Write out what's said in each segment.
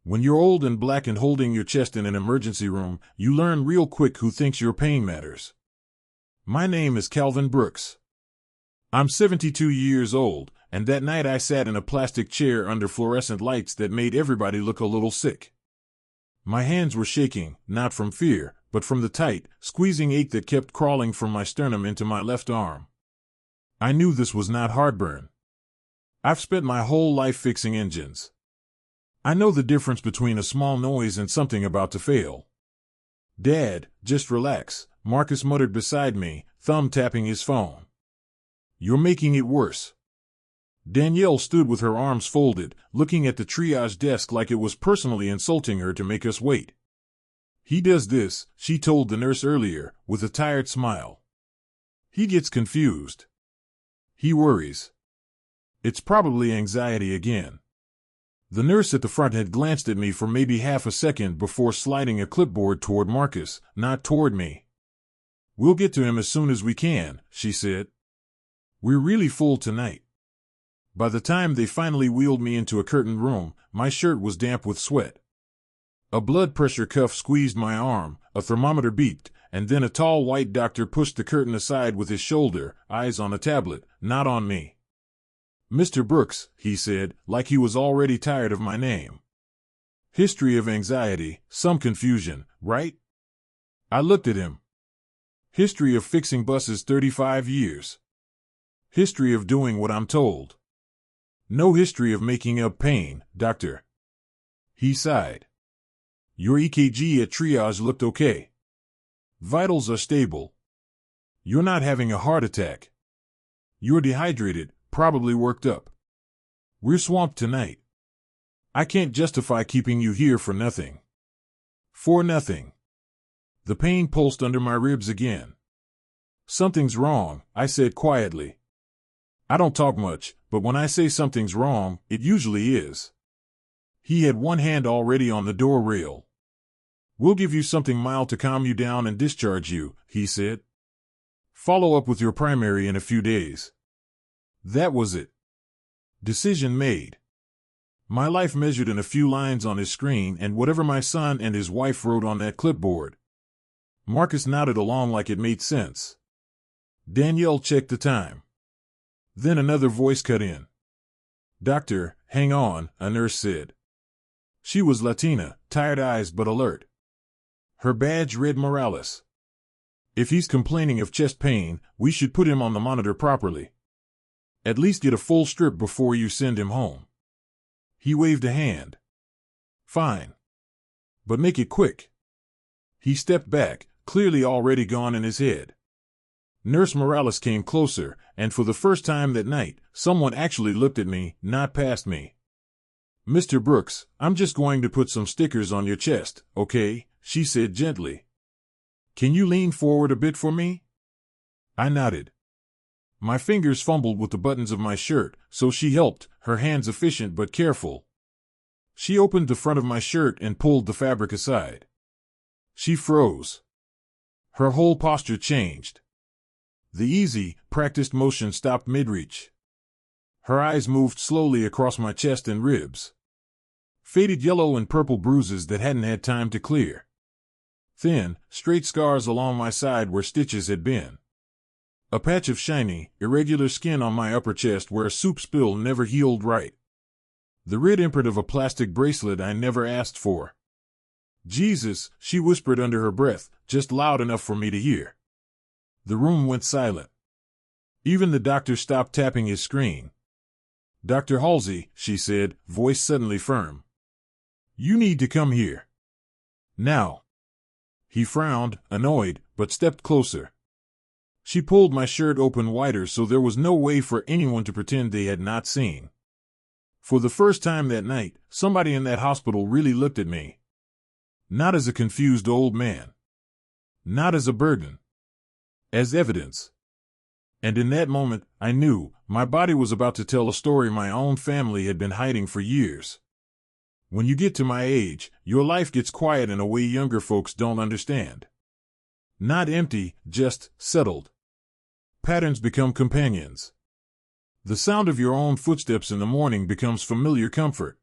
When you're old and black and holding your chest in an emergency room, you learn real quick who thinks your pain matters. My name is Calvin Brooks. I'm 72 years old, and that night I sat in a plastic chair under fluorescent lights that made everybody look a little sick. My hands were shaking, not from fear, but from the tight, squeezing ache that kept crawling from my sternum into my left arm. I knew this was not heartburn. I've spent my whole life fixing engines. I know the difference between a small noise and something about to fail. "Dad, just relax," Marcus muttered beside me, thumb tapping his phone. "You're making it worse." Danielle stood with her arms folded, looking at the triage desk like it was personally insulting her to make us wait. "He does this," she told the nurse earlier, with a tired smile. "He gets confused. He worries. It's probably anxiety again." The nurse at the front had glanced at me for maybe half a second before sliding a clipboard toward Marcus, not toward me. "We'll get to him as soon as we can," she said. "We're really full tonight." By the time they finally wheeled me into a curtained room, my shirt was damp with sweat. A blood pressure cuff squeezed my arm, a thermometer beeped, and then a tall white doctor pushed the curtain aside with his shoulder, eyes on a tablet, not on me. "Mr. Brooks," he said, like he was already tired of my name. "History of anxiety, some confusion, right?" I looked at him. "History of fixing buses 35 years. History of doing what I'm told. No history of making up pain, doctor." He sighed. "Your EKG at triage looked okay. Vitals are stable. You're not having a heart attack. You're dehydrated, probably worked up. We're swamped tonight. I can't justify keeping you here for nothing." For nothing. The pain pulsed under my ribs again. "Something's wrong," I said quietly. I don't talk much, but when I say something's wrong, it usually is. He had one hand already on the door rail. "We'll give you something mild to calm you down and discharge you," he said. "Follow up with your primary in a few days." That was it. Decision made. My life measured in a few lines on his screen and whatever my son and his wife wrote on that clipboard. Marcus nodded along like it made sense. Danielle checked the time. Then another voice cut in. "Doctor, hang on," a nurse said. She was Latina, tired eyes but alert. Her badge read Morales. "If he's complaining of chest pain, we should put him on the monitor properly. At least get a full strip before you send him home." He waved a hand. "Fine. But make it quick." He stepped back, clearly already gone in his head. Nurse Morales came closer, and for the first time that night, someone actually looked at me, not past me. "Mr. Brooks, I'm just going to put some stickers on your chest, okay?" she said gently. "Can you lean forward a bit for me?" I nodded. My fingers fumbled with the buttons of my shirt, so she helped, her hands efficient but careful. She opened the front of my shirt and pulled the fabric aside. She froze. Her whole posture changed. The easy, practiced motion stopped mid-reach. Her eyes moved slowly across my chest and ribs. Faded yellow and purple bruises that hadn't had time to clear. Thin, straight scars along my side where stitches had been. A patch of shiny, irregular skin on my upper chest where a soup spill never healed right. The red imprint of a plastic bracelet I never asked for. "Jesus," she whispered under her breath, just loud enough for me to hear. The room went silent. Even the doctor stopped tapping his screen. "Dr. Halsey," she said, voice suddenly firm. "You need to come here. Now." He frowned, annoyed, but stepped closer. She pulled my shirt open wider so there was no way for anyone to pretend they had not seen. For the first time that night, somebody in that hospital really looked at me. Not as a confused old man. Not as a burden. As evidence. And in that moment, I knew, my body was about to tell a story my own family had been hiding for years. When you get to my age, your life gets quiet in a way younger folks don't understand. Not empty, just settled. Patterns become companions. The sound of your own footsteps in the morning becomes familiar comfort.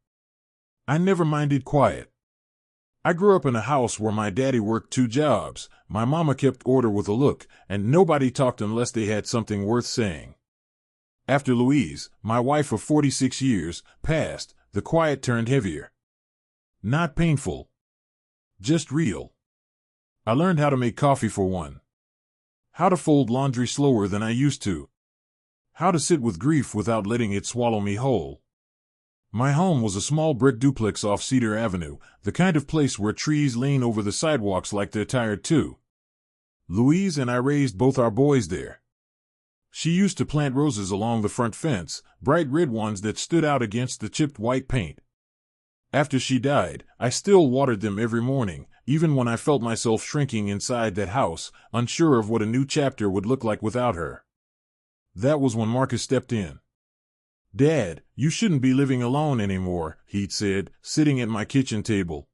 I never minded quiet. I grew up in a house where my daddy worked 2 jobs, my mama kept order with a look, and nobody talked unless they had something worth saying. After Louise, my wife of 46 years, passed, the quiet turned heavier. Not painful. Just real. I learned how to make coffee for one. How to fold laundry slower than I used to. How to sit with grief without letting it swallow me whole. My home was a small brick duplex off Cedar Avenue, the kind of place where trees lean over the sidewalks like they're tired too. Louise and I raised both our boys there. She used to plant roses along the front fence, bright red ones that stood out against the chipped white paint. After she died, I still watered them every morning, even when I felt myself shrinking inside that house, unsure of what a new chapter would look like without her. That was when Marcus stepped in. "Dad, you shouldn't be living alone anymore," he'd said, sitting at my kitchen table.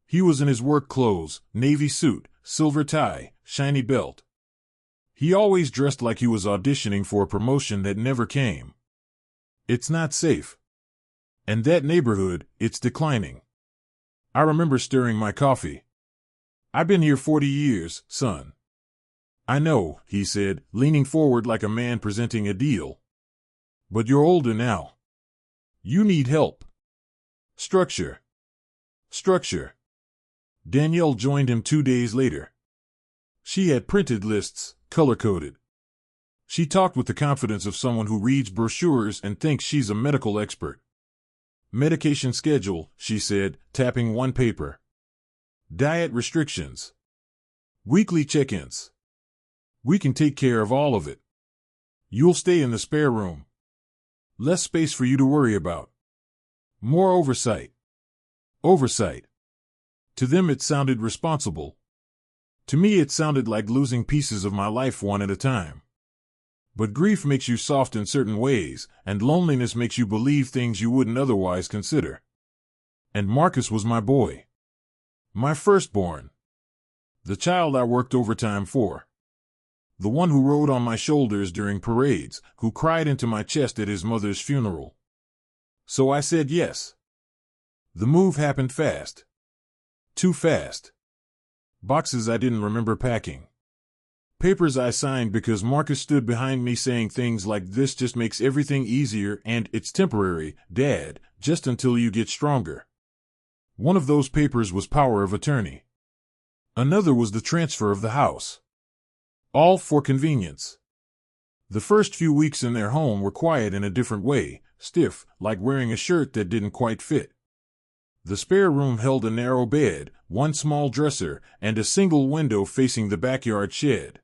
He was in his work clothes, navy suit, silver tie, shiny belt. He always dressed like he was auditioning for a promotion that never came. "It's not safe. And that neighborhood, it's declining." I remember stirring my coffee. "I've been here 40 years, son." "I know," he said, leaning forward like a man presenting a deal. "But you're older now. You need help. Structure. Structure." Danielle joined him 2 days later. She had printed lists, color-coded. She talked with the confidence of someone who reads brochures and thinks she's a medical expert. "Medication schedule," she said, tapping one paper. "Diet restrictions. Weekly check-ins. We can take care of all of it. You'll stay in the spare room. Less space for you to worry about. More oversight." Oversight. To them it sounded responsible. To me it sounded like losing pieces of my life one at a time. But grief makes you soft in certain ways, and loneliness makes you believe things you wouldn't otherwise consider. And Marcus was my boy. My firstborn. The child I worked overtime for. The one who rode on my shoulders during parades, who cried into my chest at his mother's funeral. So I said yes. The move happened fast. Too fast. Boxes I didn't remember packing. Papers I signed because Marcus stood behind me saying things like, "This just makes everything easier and it's temporary, Dad, just until you get stronger." One of those papers was power of attorney. Another was the transfer of the house. All for convenience. The first few weeks in their home were quiet in a different way, stiff, like wearing a shirt that didn't quite fit. The spare room held a narrow bed, one small dresser, and a single window facing the backyard shed.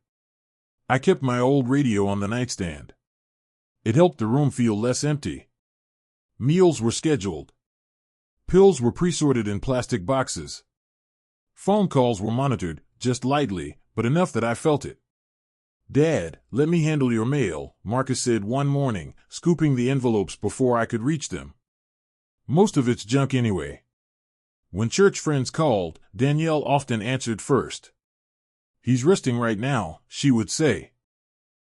I kept my old radio on the nightstand. It helped the room feel less empty. Meals were scheduled. Pills were pre-sorted in plastic boxes. Phone calls were monitored, just lightly, but enough that I felt it. "Dad, let me handle your mail," Marcus said one morning, scooping the envelopes before I could reach them. "Most of it's junk anyway." When church friends called, Danielle often answered first. "He's resting right now," she would say.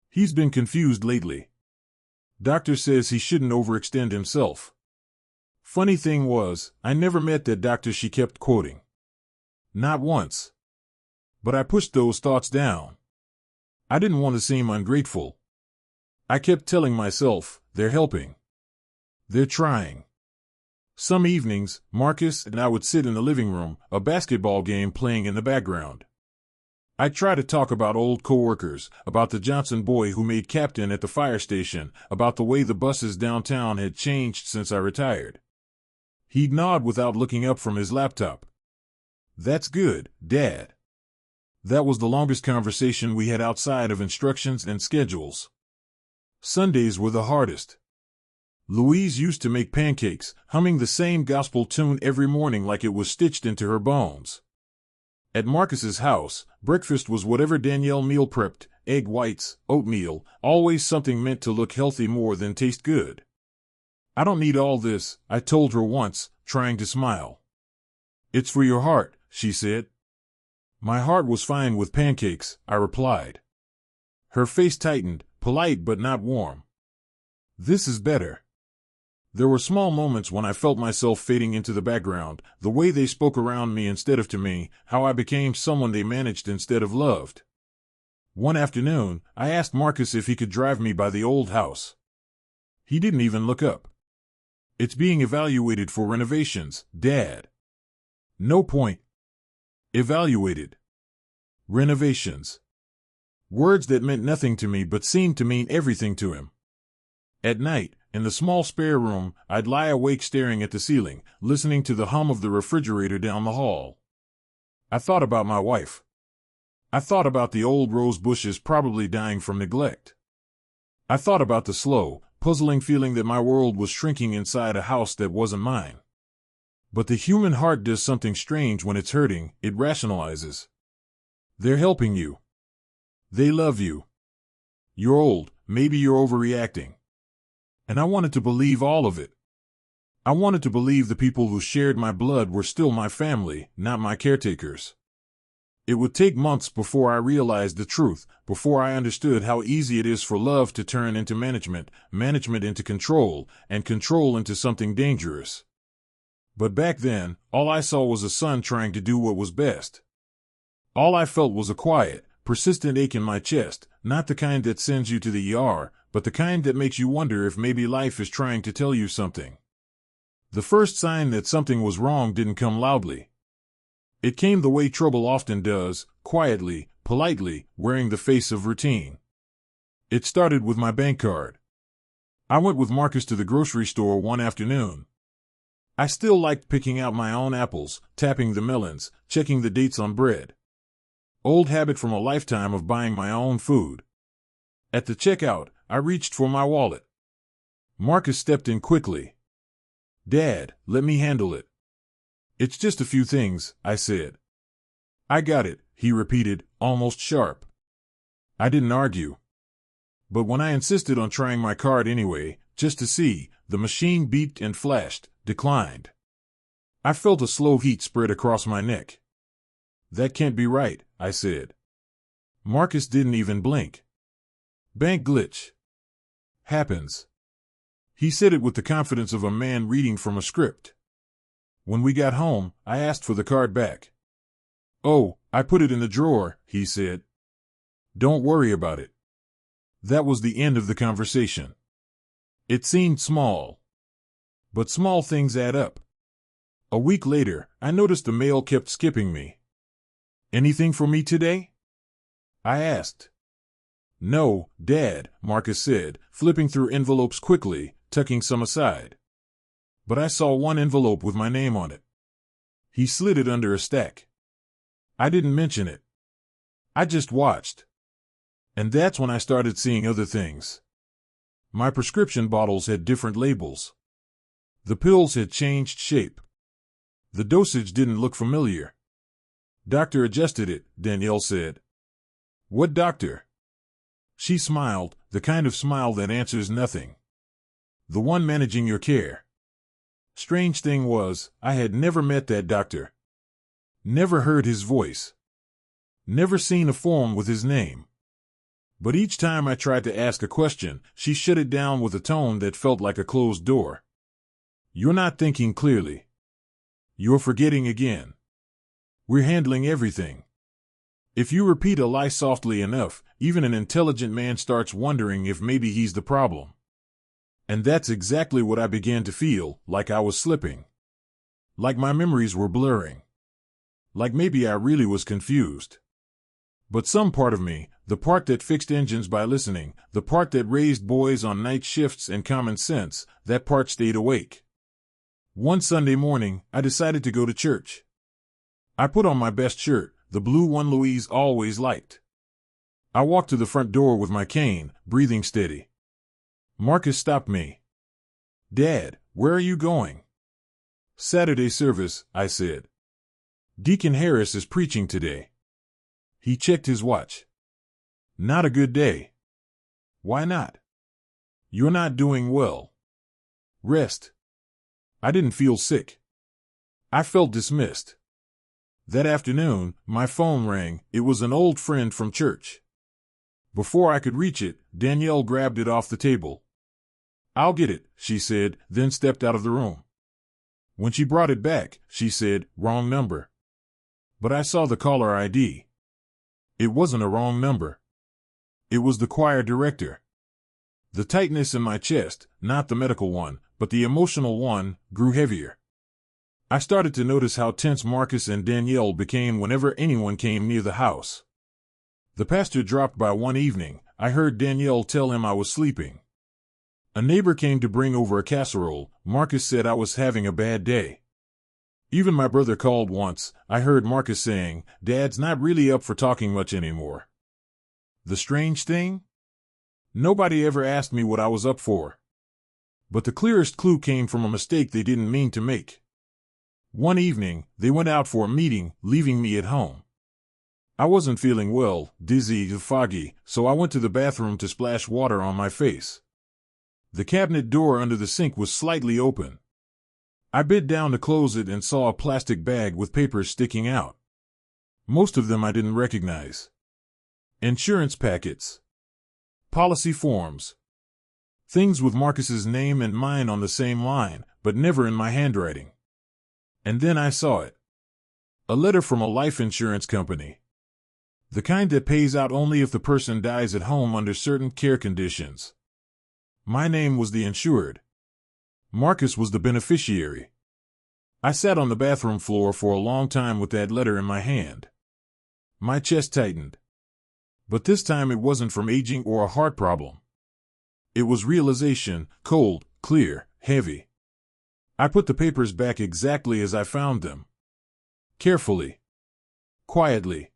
"He's been confused lately. Doctor says he shouldn't overextend himself." Funny thing was, I never met that doctor she kept quoting. Not once. But I pushed those thoughts down. I didn't want to seem ungrateful. I kept telling myself, they're helping. They're trying. Some evenings, Marcus and I would sit in the living room, a basketball game playing in the background. I'd try to talk about old coworkers, about the Johnson boy who made captain at the fire station, about the way the buses downtown had changed since I retired. He'd nod without looking up from his laptop. "That's good, Dad." That was the longest conversation we had outside of instructions and schedules. Sundays were the hardest. Louise used to make pancakes, humming the same gospel tune every morning like it was stitched into her bones. At Marcus's house, breakfast was whatever Danielle meal prepped, egg whites, oatmeal, always something meant to look healthy more than taste good. "I don't need all this," I told her once, trying to smile. "It's for your heart," she said. My heart was fine with pancakes, I replied. Her face tightened, polite but not warm. "This is better." There were small moments when I felt myself fading into the background, the way they spoke around me instead of to me, how I became someone they managed instead of loved. One afternoon, I asked Marcus if he could drive me by the old house. He didn't even look up. It's being evaluated for renovations, Dad. No point. Evaluated. Renovations. Words that meant nothing to me but seemed to mean everything to him. At night, in the small spare room, I'd lie awake staring at the ceiling, listening to the hum of the refrigerator down the hall. I thought about my wife. I thought about the old rose bushes probably dying from neglect. I thought about the slow, puzzling feeling that my world was shrinking inside a house that wasn't mine. But the human heart does something strange when it's hurting, it rationalizes. They're helping you. They love you. You're old, maybe you're overreacting. And I wanted to believe all of it. I wanted to believe the people who shared my blood were still my family, not my caretakers. It would take months before I realized the truth, before I understood how easy it is for love to turn into management, management into control, and control into something dangerous. But back then, all I saw was a son trying to do what was best. All I felt was a quiet, persistent ache in my chest, not the kind that sends you to the ER, but the kind that makes you wonder if maybe life is trying to tell you something. The first sign that something was wrong didn't come loudly. It came the way trouble often does, quietly, politely, wearing the face of routine. It started with my bank card. I went with Marcus to the grocery store one afternoon. I still liked picking out my own apples, tapping the melons, checking the dates on bread. Old habit from a lifetime of buying my own food. At the checkout, I reached for my wallet. Marcus stepped in quickly. "Dad, let me handle it." "It's just a few things," I said. "I got it," he repeated, almost sharp. I didn't argue. But when I insisted on trying my card anyway, just to see, the machine beeped and flashed, declined. I felt a slow heat spread across my neck. "That can't be right," I said. Marcus didn't even blink. "Bank glitch. Happens." He said it with the confidence of a man reading from a script. When we got home, I asked for the card back. "Oh, I put it in the drawer," he said. "Don't worry about it." That was the end of the conversation. It seemed small. But small things add up. A week later, I noticed the mail kept skipping me. "Anything for me today?" I asked. "No, Dad," Marcus said, flipping through envelopes quickly, tucking some aside. But I saw one envelope with my name on it. He slid it under a stack. I didn't mention it. I just watched. And that's when I started seeing other things. My prescription bottles had different labels. The pills had changed shape. The dosage didn't look familiar. "Doctor adjusted it," Danielle said. "What doctor?" She smiled, the kind of smile that answers nothing. "The one managing your care." Strange thing was, I had never met that doctor. Never heard his voice. Never seen a form with his name. But each time I tried to ask a question, she shut it down with a tone that felt like a closed door. "You're not thinking clearly. You're forgetting again. We're handling everything." If you repeat a lie softly enough, even an intelligent man starts wondering if maybe he's the problem. And that's exactly what I began to feel, like I was slipping. Like my memories were blurring. Like maybe I really was confused. But some part of me, the part that fixed engines by listening, the part that raised boys on night shifts and common sense, that part stayed awake. One Sunday morning, I decided to go to church. I put on my best shirt, the blue one Louise always liked. I walked to the front door with my cane, breathing steady. Marcus stopped me. "Dad, where are you going?" "Saturday service," I said. "Deacon Harris is preaching today." He checked his watch. "Not a good day." "Why not?" "You're not doing well. Rest." I didn't feel sick. I felt dismissed. That afternoon, my phone rang. It was an old friend from church. Before I could reach it, Danielle grabbed it off the table. "I'll get it," she said, then stepped out of the room. When she brought it back, she said, "Wrong number." But I saw the caller ID. It wasn't a wrong number. It was the choir director. The tightness in my chest, not the medical one, but the emotional one, grew heavier. I started to notice how tense Marcus and Danielle became whenever anyone came near the house. The pastor dropped by one evening. I heard Danielle tell him I was sleeping. A neighbor came to bring over a casserole. Marcus said I was having a bad day. Even my brother called once. I heard Marcus saying, "Dad's not really up for talking much anymore." The strange thing? Nobody ever asked me what I was up for. But the clearest clue came from a mistake they didn't mean to make. One evening, they went out for a meeting, leaving me at home. I wasn't feeling well, dizzy and foggy, so I went to the bathroom to splash water on my face. The cabinet door under the sink was slightly open. I bent down to close it and saw a plastic bag with papers sticking out. Most of them I didn't recognize. Insurance packets. Policy forms. Things with Marcus's name and mine on the same line, but never in my handwriting. And then I saw it. A letter from a life insurance company. The kind that pays out only if the person dies at home under certain care conditions. My name was the insured. Marcus was the beneficiary. I sat on the bathroom floor for a long time with that letter in my hand. My chest tightened. But this time it wasn't from aging or a heart problem. It was realization, cold, clear, heavy. I put the papers back exactly as I found them. Carefully. Quietly.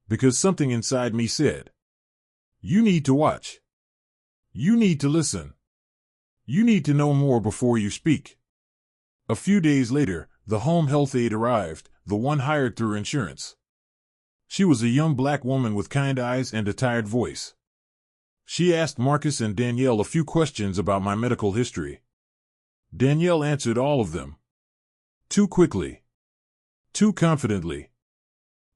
Because something inside me said, "You need to watch. You need to listen. You need to know more before you speak." A few days later, the home health aide arrived, the one hired through insurance. She was a young black woman with kind eyes and a tired voice. She asked Marcus and Danielle a few questions about my medical history. Danielle answered all of them. Too quickly. Too confidently.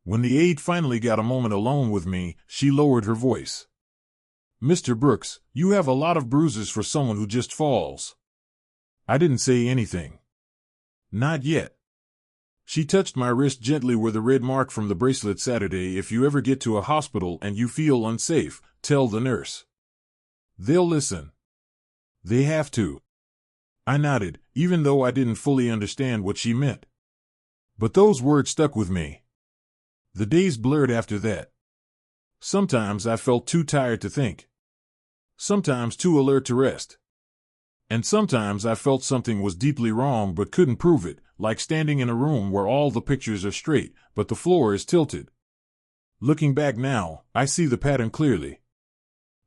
When the aide finally got a moment alone with me, she lowered her voice. "Mr. Brooks, you have a lot of bruises for someone who just falls." I didn't say anything. Not yet. She touched my wrist gently where the red mark from the bracelet Saturday. "If you ever get to a hospital and you feel unsafe, tell the nurse. They'll listen. They have to." I nodded, even though I didn't fully understand what she meant. But those words stuck with me. The days blurred after that. Sometimes I felt too tired to think. Sometimes too alert to rest. And sometimes I felt something was deeply wrong but couldn't prove it, like standing in a room where all the pictures are straight, but the floor is tilted. Looking back now, I see the pattern clearly.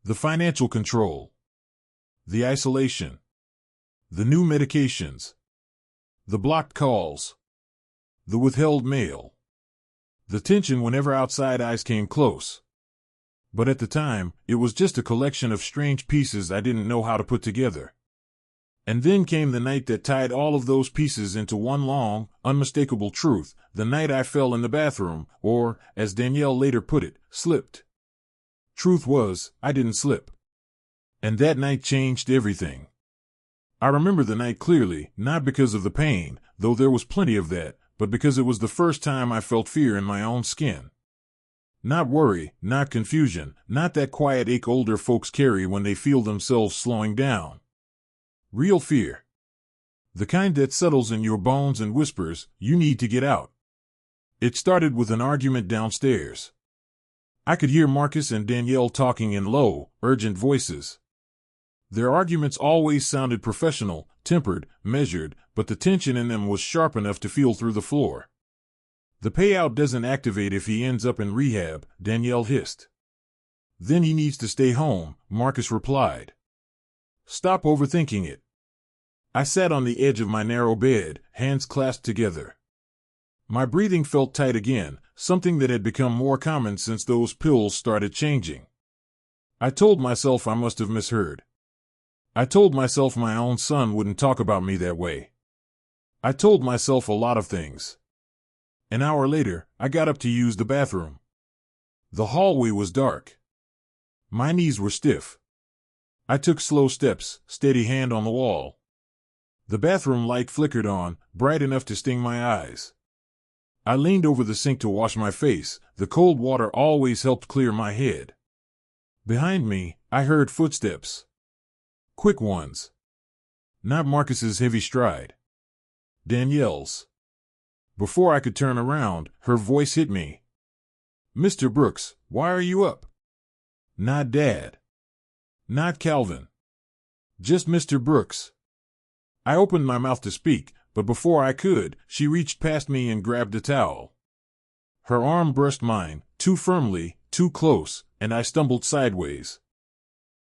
The financial control. The isolation. The new medications. The blocked calls. The withheld mail. The tension whenever outside eyes came close. But at the time, it was just a collection of strange pieces I didn't know how to put together. And then came the night that tied all of those pieces into one long, unmistakable truth, the night I fell in the bathroom, or, as Danielle later put it, slipped. Truth was, I didn't slip. And that night changed everything. I remember the night clearly, not because of the pain, though there was plenty of that, but because it was the first time I felt fear in my own skin. Not worry, not confusion, not that quiet ache older folks carry when they feel themselves slowing down. Real fear. The kind that settles in your bones and whispers, "You need to get out." It started with an argument downstairs. I could hear Marcus and Danielle talking in low, urgent voices. Their arguments always sounded professional, tempered, measured, but the tension in them was sharp enough to feel through the floor. "The payout doesn't activate if he ends up in rehab," Danielle hissed. "Then he needs to stay home," Marcus replied. "Stop overthinking it." I sat on the edge of my narrow bed, hands clasped together. My breathing felt tight again, something that had become more common since those pills started changing. I told myself I must have misheard. I told myself my own son wouldn't talk about me that way. I told myself a lot of things. An hour later, I got up to use the bathroom. The hallway was dark. My knees were stiff. I took slow steps, steady hand on the wall. The bathroom light flickered on, bright enough to sting my eyes. I leaned over the sink to wash my face. The cold water always helped clear my head. Behind me, I heard footsteps. Quick ones. Not Marcus's heavy stride. Danielle's. Before I could turn around, her voice hit me. "Mr. Brooks, why are you up?" "Not Dad. Not Calvin. Just Mr. Brooks." I opened my mouth to speak, but before I could, she reached past me and grabbed a towel. Her arm brushed mine, too firmly, too close, and I stumbled sideways.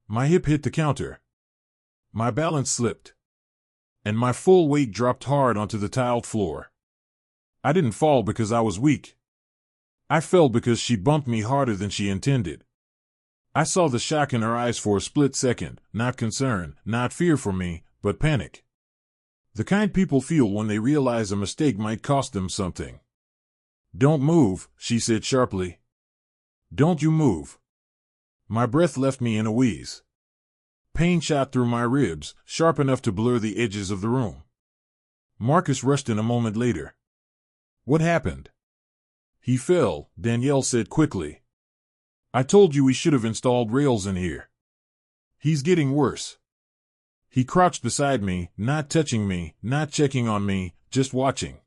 My hip hit the counter. My balance slipped. And my full weight dropped hard onto the tiled floor. I didn't fall because I was weak. I fell because she bumped me harder than she intended. I saw the shock in her eyes for a split second, not concern, not fear for me, but panic. The kind people feel when they realize a mistake might cost them something. "Don't move," she said sharply. "Don't you move." My breath left me in a wheeze. Pain shot through my ribs, sharp enough to blur the edges of the room. Marcus rushed in a moment later. "What happened?" "He fell," Danielle said quickly. "I told you we should have installed rails in here. He's getting worse." He crouched beside me, not touching me, not checking on me, just watching.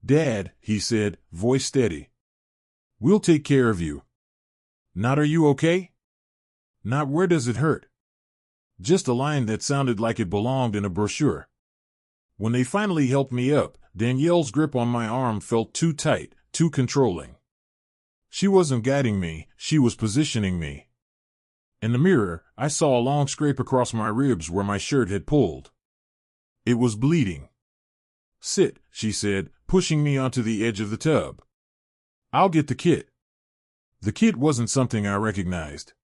"Dad," he said, voice steady. "We'll take care of you." Not "Are you okay?" Not "Where does it hurt?" Just a line that sounded like it belonged in a brochure. When they finally helped me up, Danielle's grip on my arm felt too tight, too controlling. She wasn't guiding me, she was positioning me. In the mirror, I saw a long scrape across my ribs where my shirt had pulled. It was bleeding. "Sit," she said, pushing me onto the edge of the tub. "I'll get the kit." The kit wasn't something I recognized.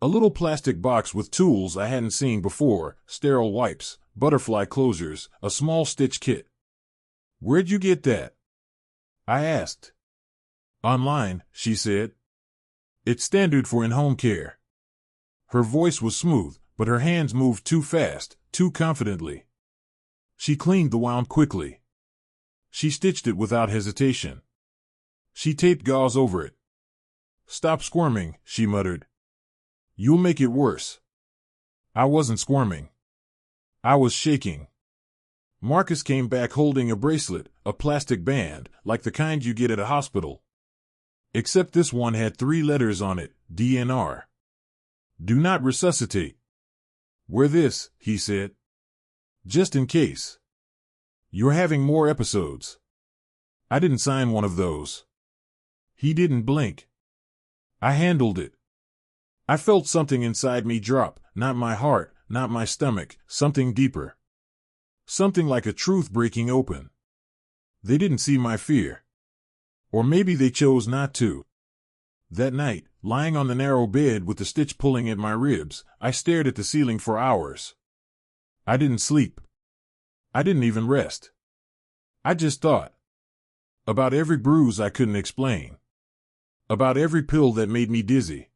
A little plastic box with tools I hadn't seen before, sterile wipes, butterfly closures, a small stitch kit. "Where'd you get that?" I asked. "Online," she said. "It's standard for in-home care." Her voice was smooth, but her hands moved too fast, too confidently. She cleaned the wound quickly. She stitched it without hesitation. She taped gauze over it. "Stop squirming," she muttered. "You'll make it worse." I wasn't squirming. I was shaking. Marcus came back holding a bracelet, a plastic band, like the kind you get at a hospital. Except this one had 3 letters on it, DNR. "Do not resuscitate." "Wear this," he said. "Just in case. You're having more episodes." I didn't sign one of those. He didn't blink. I handled it. I felt something inside me drop, not my heart, not my stomach, something deeper. Something like a truth breaking open. They didn't see my fear. Or maybe they chose not to. That night, lying on the narrow bed with the stitch pulling at my ribs, I stared at the ceiling for hours. I didn't sleep. I didn't even rest. I just thought. About every bruise I couldn't explain. About every pill that made me dizzy.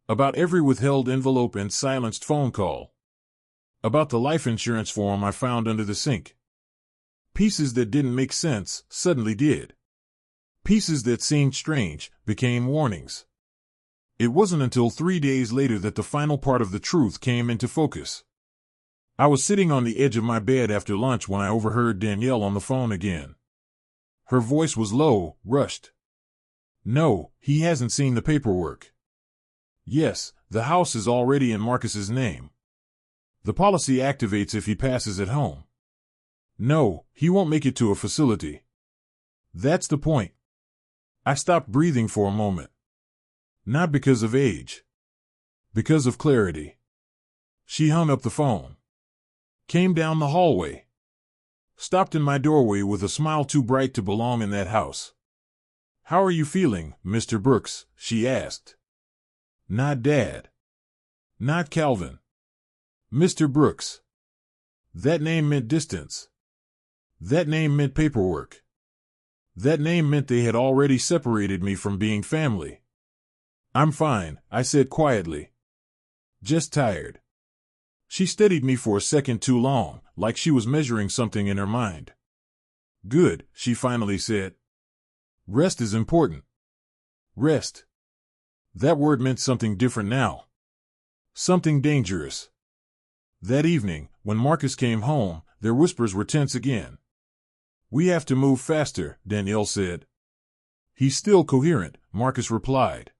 About every withheld envelope and silenced phone call. About the life insurance form I found under the sink. Pieces that didn't make sense suddenly did. Pieces that seemed strange became warnings. It wasn't until 3 days later that the final part of the truth came into focus. I was sitting on the edge of my bed after lunch when I overheard Danielle on the phone again. Her voice was low, rushed. "No, he hasn't seen the paperwork." "Yes, the house is already in Marcus's name. The policy activates if he passes at home." "No, he won't make it to a facility." "That's the point." I stopped breathing for a moment. Not because of age. Because of clarity. She hung up the phone. Came down the hallway. Stopped in my doorway with a smile too bright to belong in that house. "How are you feeling, Mr. Brooks?" she asked. Not Dad. Not Calvin. Mr. Brooks. That name meant distance. That name meant paperwork. That name meant they had already separated me from being family. "I'm fine," I said quietly. Just tired. She steadied me for a second too long, like she was measuring something in her mind. Good, she finally said. Rest is important. Rest. That word meant something different now. Something dangerous. That evening, when Marcus came home, their whispers were tense again. We have to move faster, Danielle said. He's still coherent, Marcus replied.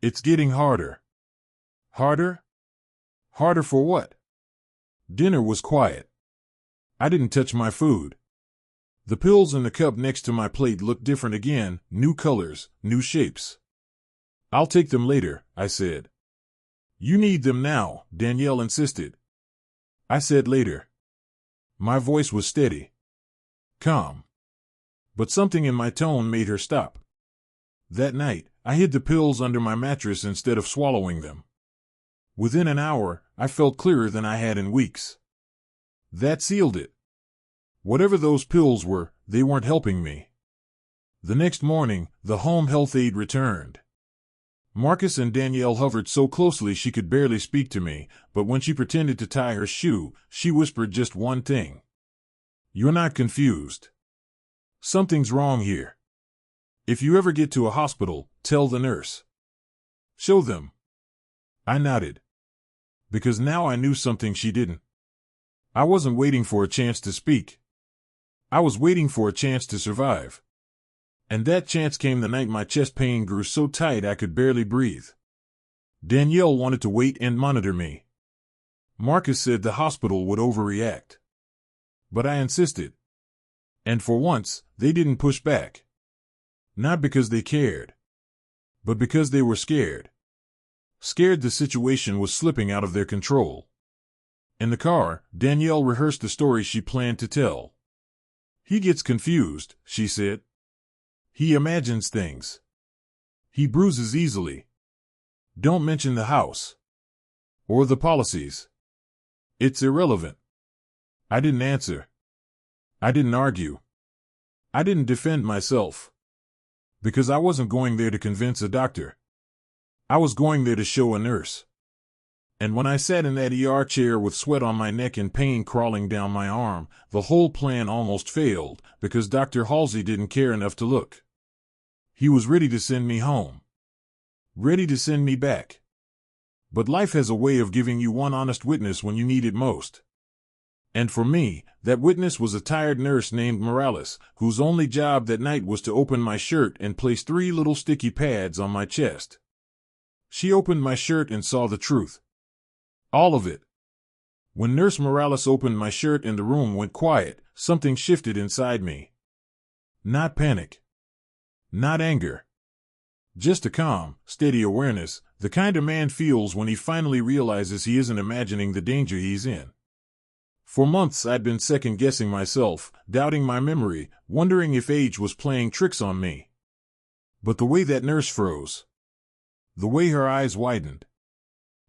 It's getting harder. Harder? Harder for what? Dinner was quiet. I didn't touch my food. The pills in the cup next to my plate looked different again, new colors, new shapes. I'll take them later, I said. You need them now, Danielle insisted. I said later. My voice was steady. Calm. But something in my tone made her stop. That night, I hid the pills under my mattress instead of swallowing them. Within an hour, I felt clearer than I had in weeks. That sealed it. Whatever those pills were, they weren't helping me. The next morning, the home health aide returned. Marcus and Danielle hovered so closely she could barely speak to me, but when she pretended to tie her shoe, she whispered just one thing. You're not confused. Something's wrong here. If you ever get to a hospital, tell the nurse. Show them. I nodded. Because now I knew something she didn't. I wasn't waiting for a chance to speak. I was waiting for a chance to survive. And that chance came the night my chest pain grew so tight I could barely breathe. Danielle wanted to wait and monitor me. Marcus said the hospital would overreact. But I insisted. And for once, they didn't push back. Not because they cared, but because they were scared. Scared the situation was slipping out of their control. In the car, Danielle rehearsed the story she planned to tell. He gets confused, she said. He imagines things. He bruises easily. Don't mention the house. Or the policies. It's irrelevant. I didn't answer. I didn't argue. I didn't defend myself. Because I wasn't going there to convince a doctor. I was going there to show a nurse. And when I sat in that ER chair with sweat on my neck and pain crawling down my arm, the whole plan almost failed because Dr. Halsey didn't care enough to look. He was ready to send me home. Ready to send me back. But life has a way of giving you one honest witness when you need it most. And for me, that witness was a tired nurse named Morales, whose only job that night was to open my shirt and place 3 little sticky pads on my chest. She opened my shirt and saw the truth. All of it. When Nurse Morales opened my shirt and the room went quiet, something shifted inside me. Not panic. Not anger. Just a calm, steady awareness, the kind a man feels when he finally realizes he isn't imagining the danger he's in. For months I'd been second-guessing myself, doubting my memory, wondering if age was playing tricks on me. But the way that nurse froze, the way her eyes widened,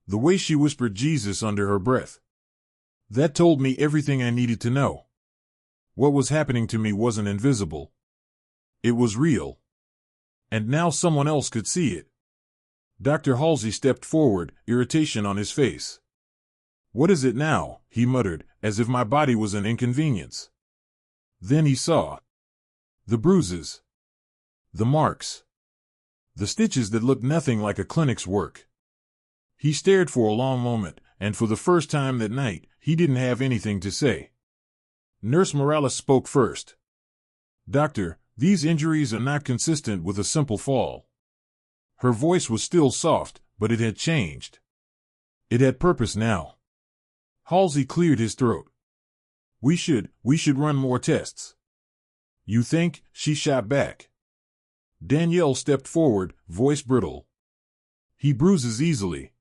the way she whispered Jesus under her breath, that told me everything I needed to know. What was happening to me wasn't invisible. It was real. And now someone else could see it. Dr. Halsey stepped forward, irritation on his face. What is it now? He muttered, as if my body was an inconvenience. Then he saw. The bruises. The marks. The stitches that looked nothing like a clinic's work. He stared for a long moment, and for the first time that night, he didn't have anything to say. Nurse Morales spoke first. Doctor, these injuries are not consistent with a simple fall. Her voice was still soft, but it had changed. It had purpose now. Halsey cleared his throat. We should run more tests. You think? She shot back. Danielle stepped forward, voice brittle. He bruises easily.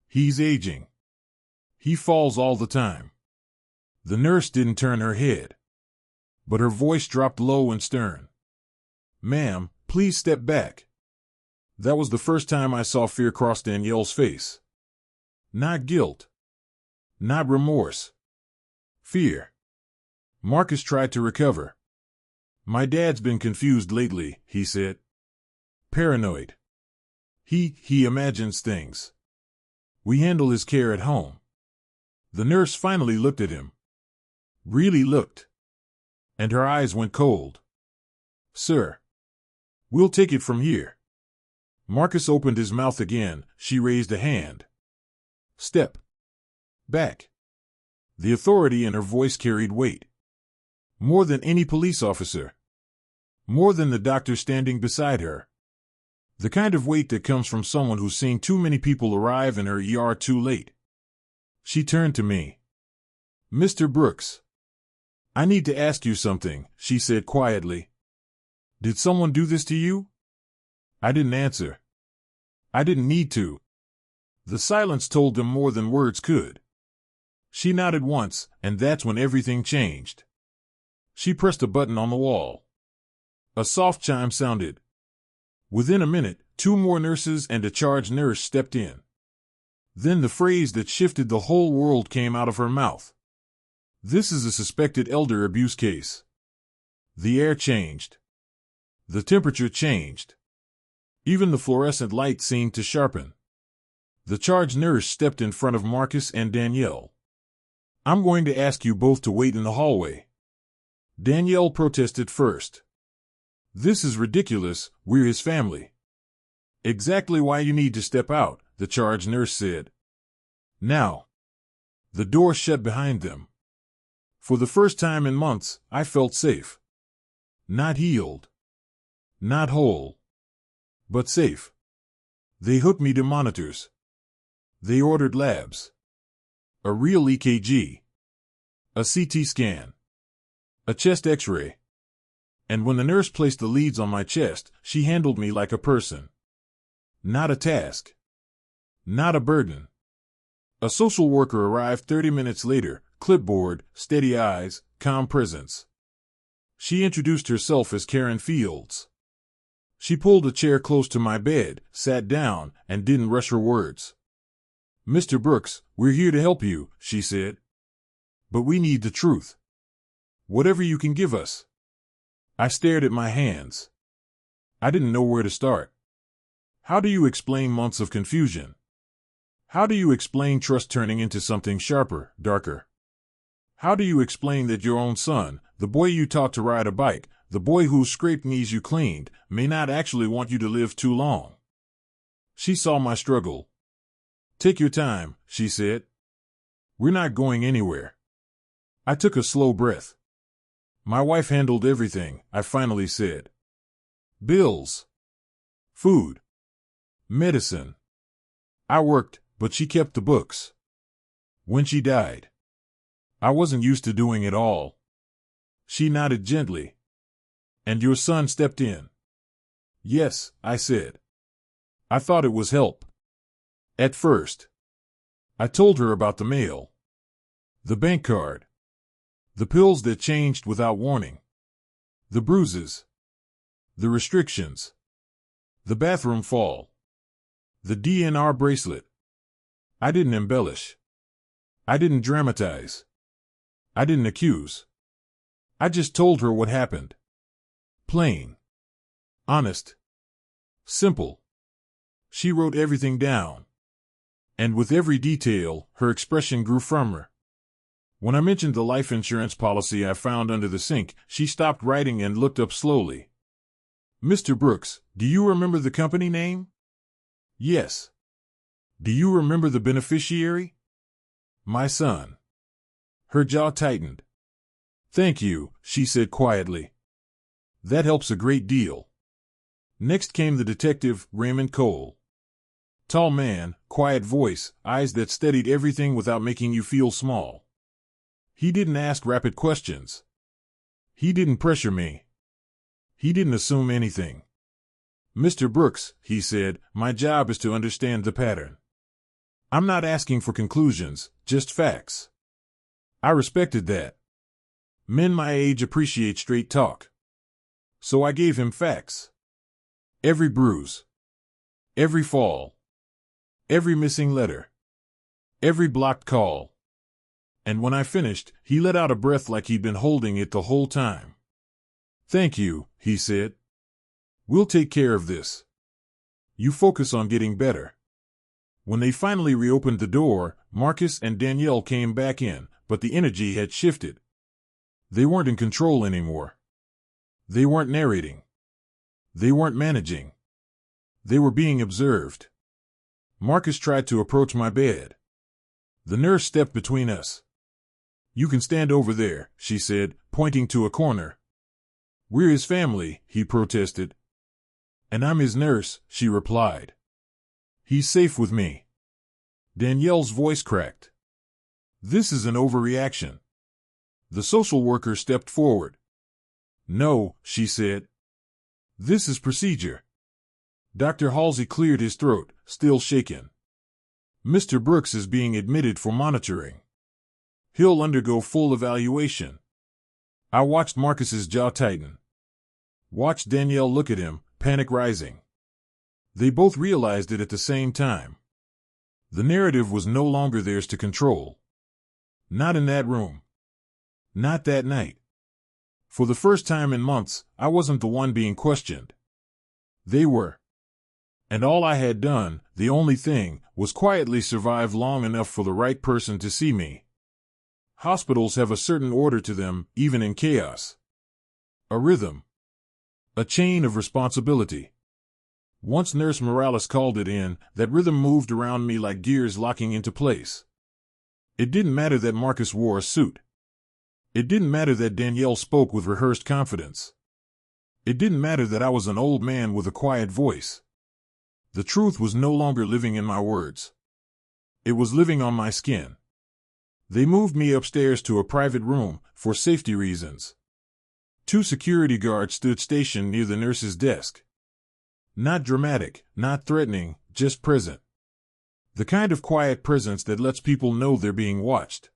He's aging. He falls all the time. The nurse didn't turn her head, but her voice dropped low and stern. Ma'am, please step back. That was the first time I saw fear cross Danielle's face. Not guilt. Not remorse. Fear. Marcus tried to recover. My dad's been confused lately, he said. Paranoid. He imagines things. We handle his care at home. The nurse finally looked at him. Really looked. And her eyes went cold. Sir. We'll take it from here. Marcus opened his mouth again. She raised a hand. Step back. The authority in her voice carried weight. More than any police officer. More than the doctor standing beside her. The kind of weight that comes from someone who's seen too many people arrive in her ER too late. She turned to me. Mr. Brooks. I need to ask you something, she said quietly. Did someone do this to you? I didn't answer. I didn't need to. The silence told them more than words could. She nodded once, and that's when everything changed. She pressed a button on the wall. A soft chime sounded. Within a minute, 2 more nurses and a charge nurse stepped in. Then the phrase that shifted the whole world came out of her mouth. This is a suspected elder abuse case. The air changed. The temperature changed. Even the fluorescent light seemed to sharpen. The charge nurse stepped in front of Marcus and Danielle. I'm going to ask you both to wait in the hallway. Danielle protested first. This is ridiculous, we're his family. Exactly why you need to step out, the charge nurse said. Now. The door shut behind them. For the first time in months, I felt safe. Not healed. Not whole. But safe. They hooked me to monitors. They ordered labs. A real EKG. A CT scan. A chest X-ray. And when the nurse placed the leads on my chest, she handled me like a person. Not a task. Not a burden. A social worker arrived 30 minutes later, clipboard, steady eyes, calm presence. She introduced herself as Karen Fields. She pulled a chair close to my bed, sat down, and didn't rush her words. Mr. Brooks, we're here to help you, she said. But we need the truth. Whatever you can give us. I stared at my hands. I didn't know where to start. How do you explain months of confusion? How do you explain trust turning into something sharper, darker? How do you explain that your own son, the boy you taught to ride a bike, the boy whose scraped knees you cleaned, may not actually want you to live too long? She saw my struggle. Take your time, she said. We're not going anywhere. I took a slow breath. My wife handled everything, I finally said. Bills. Food. Medicine. I worked, but she kept the books. When she died, I wasn't used to doing it all. She nodded gently. And your son stepped in. Yes, I said. I thought it was help. At first. I told her about the mail. The bank card. The pills that changed without warning. The bruises. The restrictions. The bathroom fall. The DNR bracelet. I didn't embellish. I didn't dramatize. I didn't accuse. I just told her what happened. Plain. Honest. Simple. She wrote everything down. And with every detail, her expression grew firmer. When I mentioned the life insurance policy I found under the sink, she stopped writing and looked up slowly. Mr. Brooks, do you remember the company name? Yes. Do you remember the beneficiary? My son. Her jaw tightened. Thank you, she said quietly. That helps a great deal. Next came the detective, Raymond Cole. Tall man, quiet voice, eyes that studied everything without making you feel small. He didn't ask rapid questions. He didn't pressure me. He didn't assume anything. Mr. Brooks, he said, my job is to understand the pattern. I'm not asking for conclusions, just facts. I respected that. Men my age appreciate straight talk. So I gave him facts. Every bruise. Every fall. Every missing letter. Every blocked call. And when I finished, he let out a breath like he'd been holding it the whole time. Thank you, he said. We'll take care of this. You focus on getting better. When they finally reopened the door, Marcus and Danielle came back in, but the energy had shifted. They weren't in control anymore. They weren't narrating. They weren't managing. They were being observed. Marcus tried to approach my bed. The nurse stepped between us. "You can stand over there," she said, pointing to a corner. "We're his family," he protested. "And I'm his nurse," she replied. "He's safe with me." Danielle's voice cracked. "This is an overreaction." The social worker stepped forward. "No," she said. "This is procedure." Dr. Halsey cleared his throat, still shaken. "Mr. Brooks is being admitted for monitoring. He'll undergo full evaluation." I watched Marcus's jaw tighten. Watched Danielle look at him, panic rising. They both realized it at the same time. The narrative was no longer theirs to control. Not in that room. Not that night. For the first time in months, I wasn't the one being questioned. They were. And all I had done, the only thing, was quietly survive long enough for the right person to see me. Hospitals have a certain order to them, even in chaos. A rhythm. A chain of responsibility. Once Nurse Morales called it in, that rhythm moved around me like gears locking into place. It didn't matter that Marcus wore a suit. It didn't matter that Danielle spoke with rehearsed confidence. It didn't matter that I was an old man with a quiet voice. The truth was no longer living in my words. It was living on my skin. They moved me upstairs to a private room, for safety reasons. 2 security guards stood stationed near the nurse's desk. Not dramatic, not threatening, just present. The kind of quiet presence that lets people know they're being watched.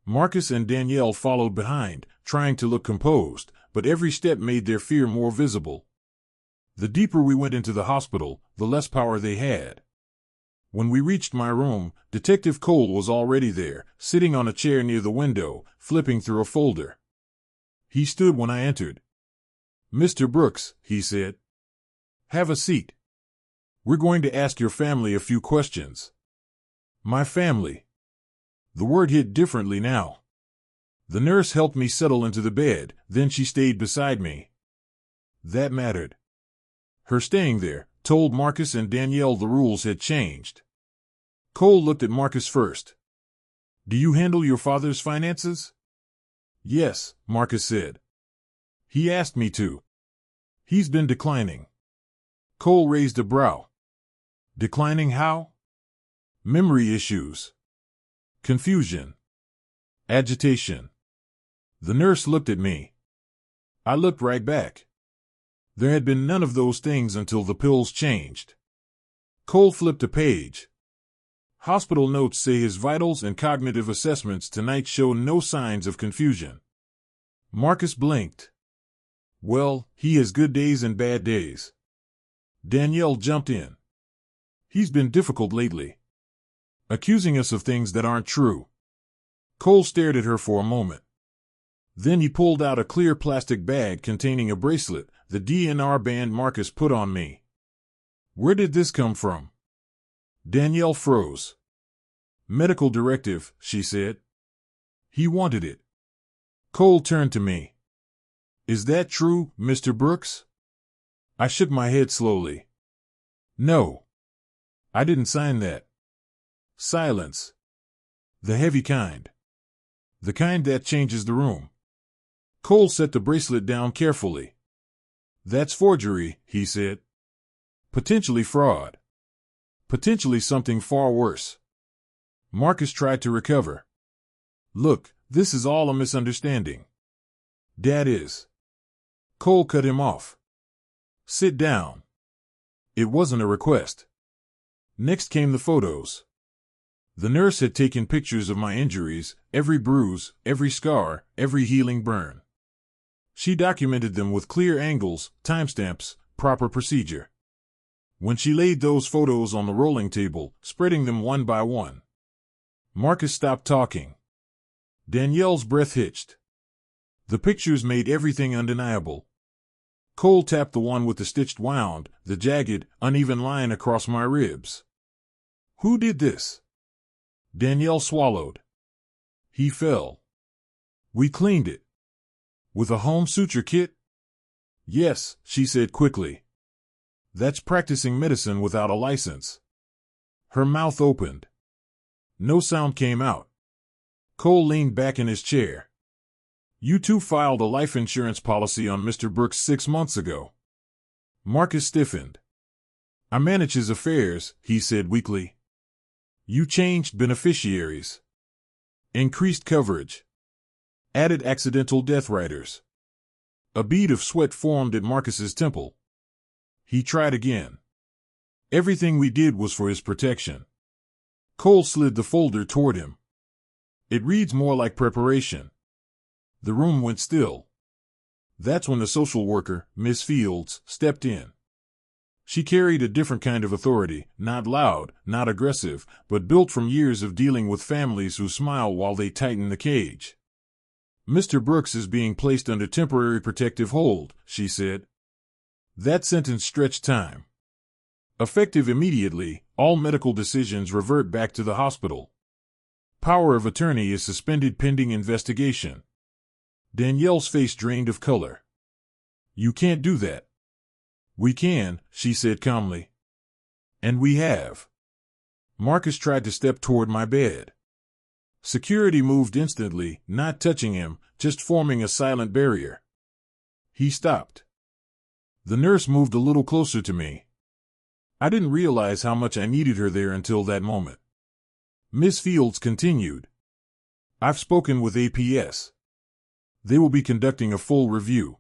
Marcus and Danielle followed behind, trying to look composed, but every step made their fear more visible. The deeper we went into the hospital, the less power they had. When we reached my room, Detective Cole was already there, sitting on a chair near the window, flipping through a folder. He stood when I entered. "Mr. Brooks," he said. "Have a seat. We're going to ask your family a few questions." My family. The word hit differently now. The nurse helped me settle into the bed, then she stayed beside me. That mattered. Her staying there told Marcus and Danielle the rules had changed. Cole looked at Marcus first. "Do you handle your father's finances?" "Yes," Marcus said. "He asked me to." "He's been declining." Cole raised a brow. "Declining how?" "Memory issues. Confusion. Agitation." The nurse looked at me. I looked right back. There had been none of those things until the pills changed. Cole flipped a page. "Hospital notes say his vitals and cognitive assessments tonight show no signs of confusion." Marcus blinked. "Well, he has good days and bad days." Danielle jumped in. "He's been difficult lately. Accusing us of things that aren't true." Cole stared at her for a moment. Then he pulled out a clear plastic bag containing a bracelet, the DNR band Marcus put on me. "Where did this come from?" Danielle froze. "Medical directive," she said. "He wanted it." Cole turned to me. "Is that true, Mr. Brooks?" I shook my head slowly. "No. I didn't sign that." Silence. The heavy kind. The kind that changes the room. Cole set the bracelet down carefully. "That's forgery," he said. "Potentially fraud. Potentially something far worse." Marcus tried to recover. "Look, this is all a misunderstanding." "Dad is." Cole cut him off. "Sit down." It wasn't a request. Next came the photos. The nurse had taken pictures of my injuries, every bruise, every scar, every healing burn. She documented them with clear angles, timestamps, proper procedure. When she laid those photos on the rolling table, spreading them one by one, Marcus stopped talking. Danielle's breath hitched. The pictures made everything undeniable. Cole tapped the one with the stitched wound, the jagged, uneven line across my ribs. Who did this? Danielle swallowed. He fell. We cleaned it. With a home suture kit? Yes, she said quickly. That's practicing medicine without a license. Her mouth opened. No sound came out. Cole leaned back in his chair. You two filed a life insurance policy on Mr. Brooks 6 months ago. Marcus stiffened. I manage his affairs, he said weakly. You changed beneficiaries. Increased coverage. Added accidental death riders. A bead of sweat formed at Marcus's temple. He tried again. Everything we did was for his protection. Cole slid the folder toward him. It reads more like preparation. The room went still. That's when the social worker, Miss Fields, stepped in. She carried a different kind of authority, not loud, not aggressive, but built from years of dealing with families who smile while they tighten the cage. Mr. Brooks is being placed under temporary protective hold, she said. That sentence stretched time. Effective immediately, all medical decisions revert back to the hospital. Power of attorney is suspended pending investigation. Danielle's face drained of color. You can't do that. We can, she said calmly. And we have. Marcus tried to step toward my bed. Security moved instantly, not touching him, just forming a silent barrier. He stopped. The nurse moved a little closer to me. I didn't realize how much I needed her there until that moment. Miss Fields continued. I've spoken with APS. They will be conducting a full review.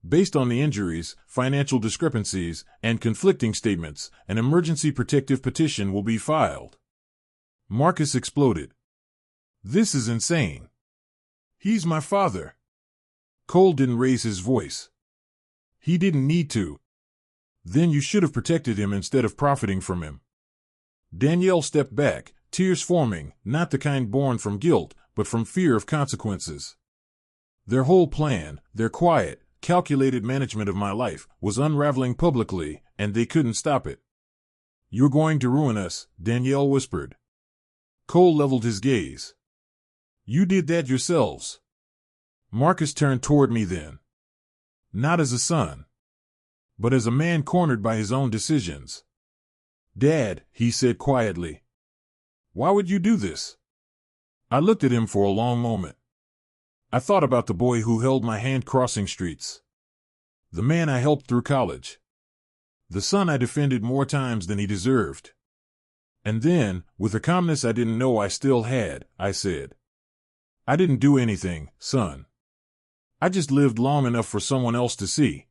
Based on the injuries, financial discrepancies, and conflicting statements, an emergency protective petition will be filed. Marcus exploded. This is insane. He's my father. Cole didn't raise his voice. He didn't need to. Then you should have protected him instead of profiting from him. Danielle stepped back, tears forming, not the kind born from guilt, but from fear of consequences. Their whole plan, their quiet, calculated management of my life, was unraveling publicly, and they couldn't stop it. You're going to ruin us, Danielle whispered. Cole leveled his gaze. You did that yourselves. Marcus turned toward me then. Not as a son, but as a man cornered by his own decisions. Dad, he said quietly. Why would you do this? I looked at him for a long moment. I thought about the boy who held my hand crossing streets. The man I helped through college. The son I defended more times than he deserved. And then, with a calmness I didn't know I still had, I said, I didn't do anything, son. I just lived long enough for someone else to see.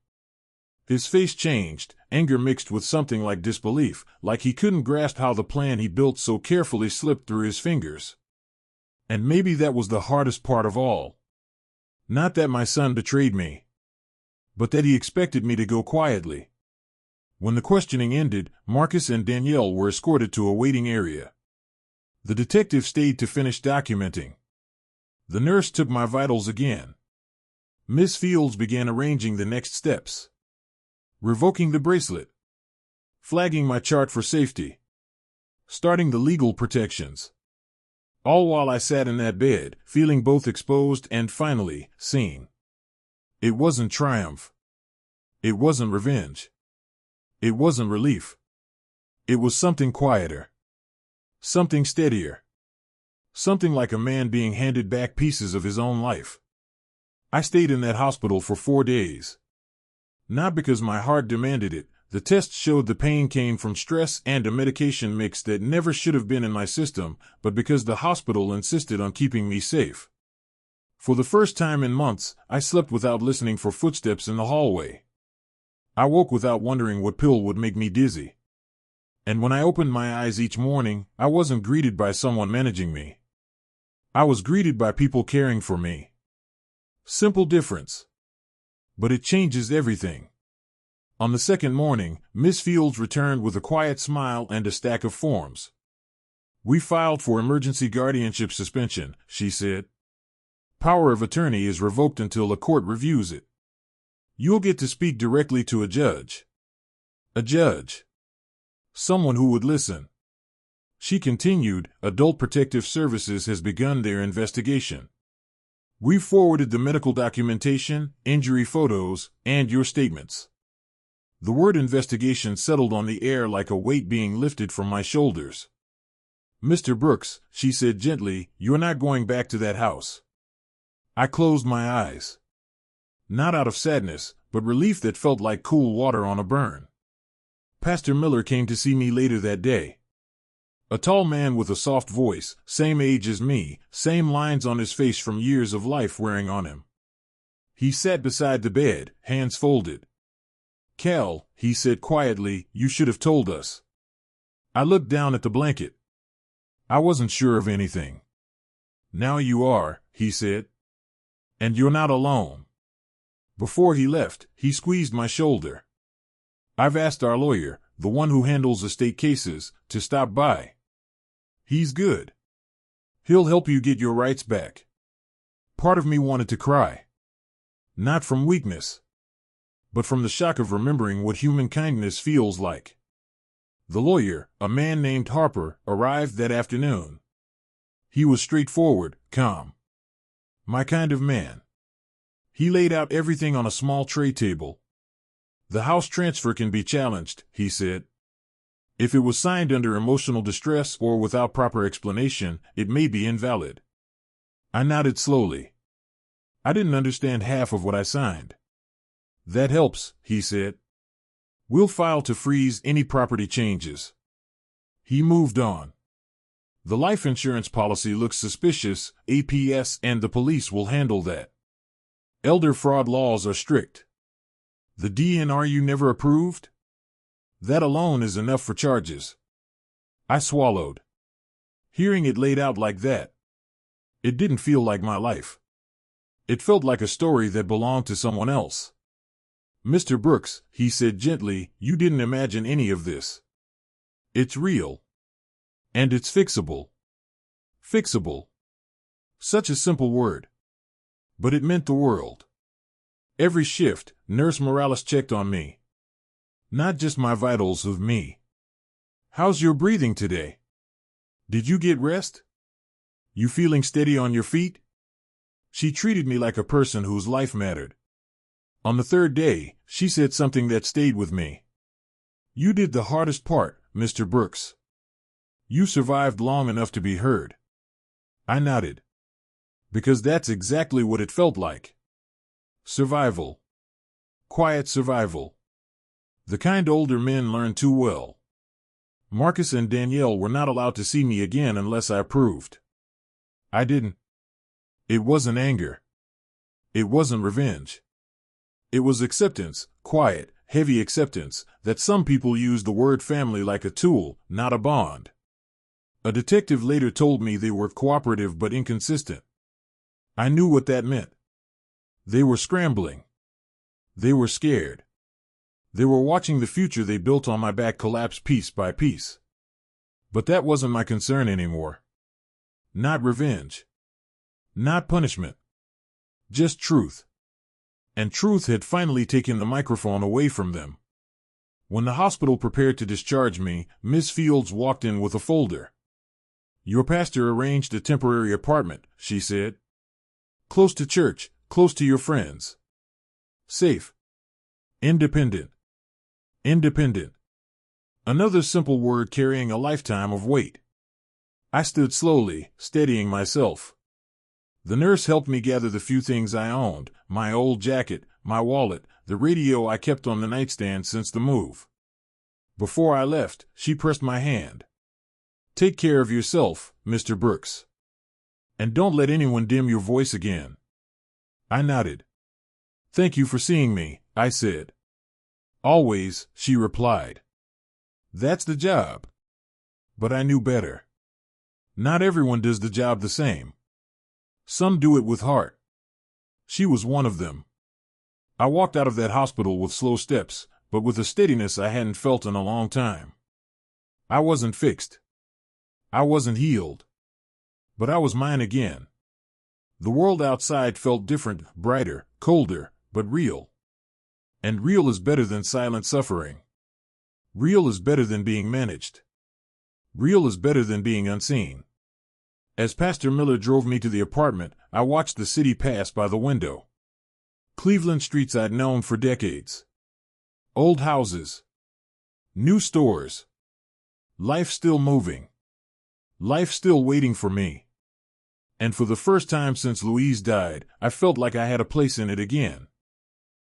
His face changed, anger mixed with something like disbelief, like he couldn't grasp how the plan he built so carefully slipped through his fingers. And maybe that was the hardest part of all. Not that my son betrayed me, but that he expected me to go quietly. When the questioning ended, Marcus and Danielle were escorted to a waiting area. The detective stayed to finish documenting. The nurse took my vitals again. Miss Fields began arranging the next steps. Revoking the bracelet. Flagging my chart for safety. Starting the legal protections. All while I sat in that bed, feeling both exposed and finally seen. It wasn't triumph. It wasn't revenge. It wasn't relief. It was something quieter. Something steadier. Something like a man being handed back pieces of his own life. I stayed in that hospital for 4 days. Not because my heart demanded it. The tests showed the pain came from stress and a medication mix that never should have been in my system, but because the hospital insisted on keeping me safe. For the first time in months, I slept without listening for footsteps in the hallway. I woke without wondering what pill would make me dizzy. And when I opened my eyes each morning, I wasn't greeted by someone managing me. I was greeted by people caring for me. Simple difference. But it changes everything. On the second morning, Miss Fields returned with a quiet smile and a stack of forms. We filed for emergency guardianship suspension, she said. Power of attorney is revoked until a court reviews it. You'll get to speak directly to a judge. A judge. Someone who would listen. She continued, Adult Protective Services has begun their investigation. We've forwarded the medical documentation, injury photos, and your statements. The word investigation settled on the air like a weight being lifted from my shoulders. Mr. Brooks, she said gently, you're not going back to that house. I closed my eyes. Not out of sadness, but relief that felt like cool water on a burn. Pastor Miller came to see me later that day. A tall man with a soft voice, same age as me, same lines on his face from years of life wearing on him. He sat beside the bed, hands folded. Cal, he said quietly, you should have told us. I looked down at the blanket. I wasn't sure of anything. Now you are, he said. And you're not alone. Before he left, he squeezed my shoulder. I've asked our lawyer, the one who handles estate cases, to stop by. He's good. He'll help you get your rights back. Part of me wanted to cry. Not from weakness, but from the shock of remembering what human kindness feels like. The lawyer, a man named Harper, arrived that afternoon. He was straightforward, calm. My kind of man. He laid out everything on a small tray table. The house transfer can be challenged, he said. If it was signed under emotional distress or without proper explanation, it may be invalid. I nodded slowly. I didn't understand half of what I signed. That helps, he said. We'll file to freeze any property changes. He moved on. The life insurance policy looks suspicious, APS and the police will handle that. Elder fraud laws are strict. The DNR you never approved? That alone is enough for charges. I swallowed. Hearing it laid out like that, it didn't feel like my life. It felt like a story that belonged to someone else. Mr. Brooks, he said gently, you didn't imagine any of this. It's real. And it's fixable. Fixable. Such a simple word. But it meant the world. Every shift, Nurse Morales checked on me. Not just my vitals of me. How's your breathing today? Did you get rest? You feeling steady on your feet? She treated me like a person whose life mattered. On the third day, she said something that stayed with me. You did the hardest part, Mr. Brooks. You survived long enough to be heard. I nodded. Because that's exactly what it felt like. Survival. Quiet survival. The kind older men learn too well. Marcus and Danielle were not allowed to see me again unless I approved. I didn't. It wasn't anger. It wasn't revenge. It was acceptance, quiet, heavy acceptance, that some people use the word family like a tool, not a bond. A detective later told me they were cooperative but inconsistent. I knew what that meant. They were scrambling. They were scared. They were watching the future they built on my back collapse piece by piece. But that wasn't my concern anymore. Not revenge. Not punishment. Just truth. And truth had finally taken the microphone away from them. When the hospital prepared to discharge me, Miss Fields walked in with a folder. Your pastor arranged a temporary apartment, she said. Close to church, close to your friends. Safe. Independent. Independent. Another simple word carrying a lifetime of weight. I stood slowly, steadying myself. The nurse helped me gather the few things I owned, my old jacket, my wallet, the radio I kept on the nightstand since the move. Before I left, she pressed my hand. Take care of yourself, Mr. Brooks. And don't let anyone dim your voice again. I nodded. Thank you for seeing me, I said. Always, she replied. That's the job. But I knew better. Not everyone does the job the same. Some do it with heart. She was one of them. I walked out of that hospital with slow steps, but with a steadiness I hadn't felt in a long time. I wasn't fixed. I wasn't healed. But I was mine again. The world outside felt different, brighter, colder, but real. And real is better than silent suffering. Real is better than being managed. Real is better than being unseen. As Pastor Miller drove me to the apartment, I watched the city pass by the window. Cleveland streets I'd known for decades. Old houses. New stores. Life still moving. Life still waiting for me. And for the first time since Louise died, I felt like I had a place in it again.